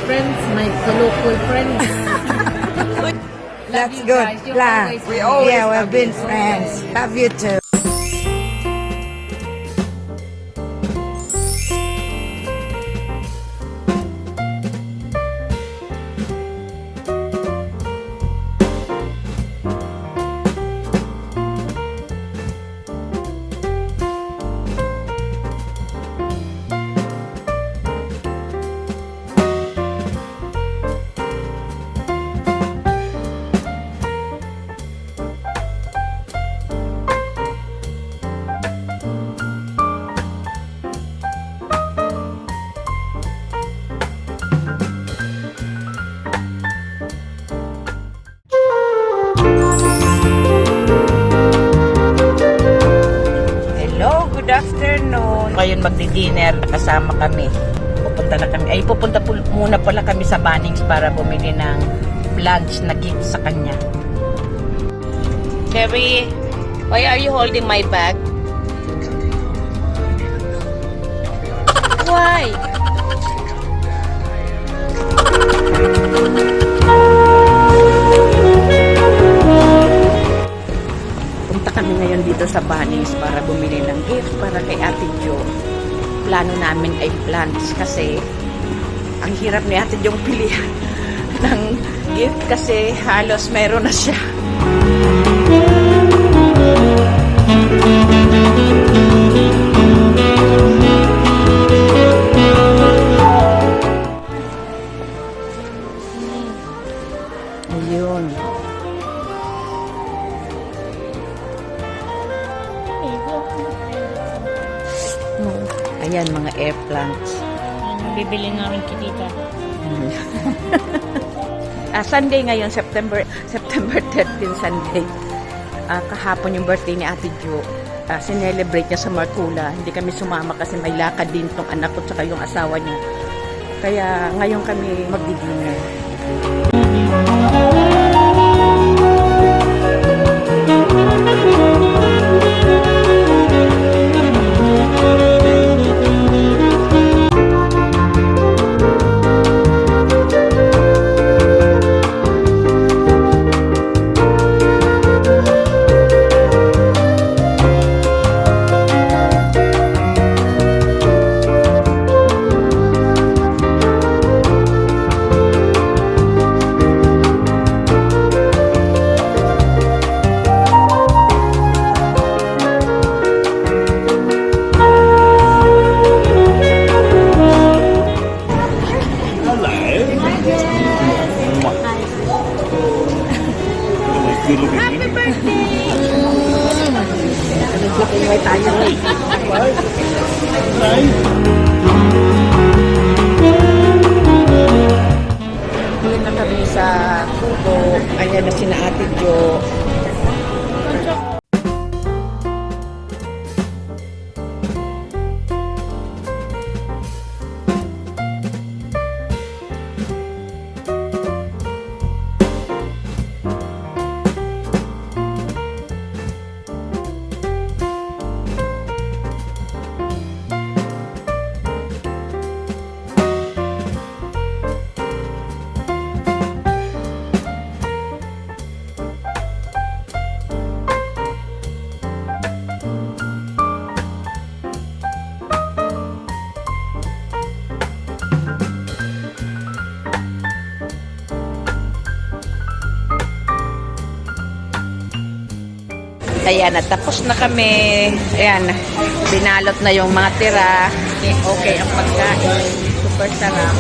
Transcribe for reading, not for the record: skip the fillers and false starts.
friends, my colloquial friends. That's you good. guys. You've Yeah, always yeah, we've been friends. Love you too. Good afternoon. Ngayon magdi-dinner, kasama kami. Pupunta muna pala kami sa Bunnings para bumili ng lunch na gift sa kanya. Kerry, why are you holding my bag? Why? Punta kami ngayon dito sa Bunnings para bumili ng gift para kay Ate Jo. Plano namin ay lunch kasi ang hirap ni Ate Jo pilihan ng gift kasi halos meron na siya. Ayun. Ayan, mga air plants. Bibili namin kitita. Sunday ngayon, September 13 Sunday. Kahapon yung birthday ni Ate Jo. Sinelebrate niya sa Marcula. Hindi kami sumama kasi may lakad din tong anak ko tsaka yung asawa niya. Kaya ngayon kami magdi-dinner. Happy birthday! Nag-lakingay tayo. Ulit na kami sa Kubo. Ayan na sina Ate Jo. Ayan, natapos na kami. Ayan, binalot na yung mga tira. Okay ang pagkain. Super sarap.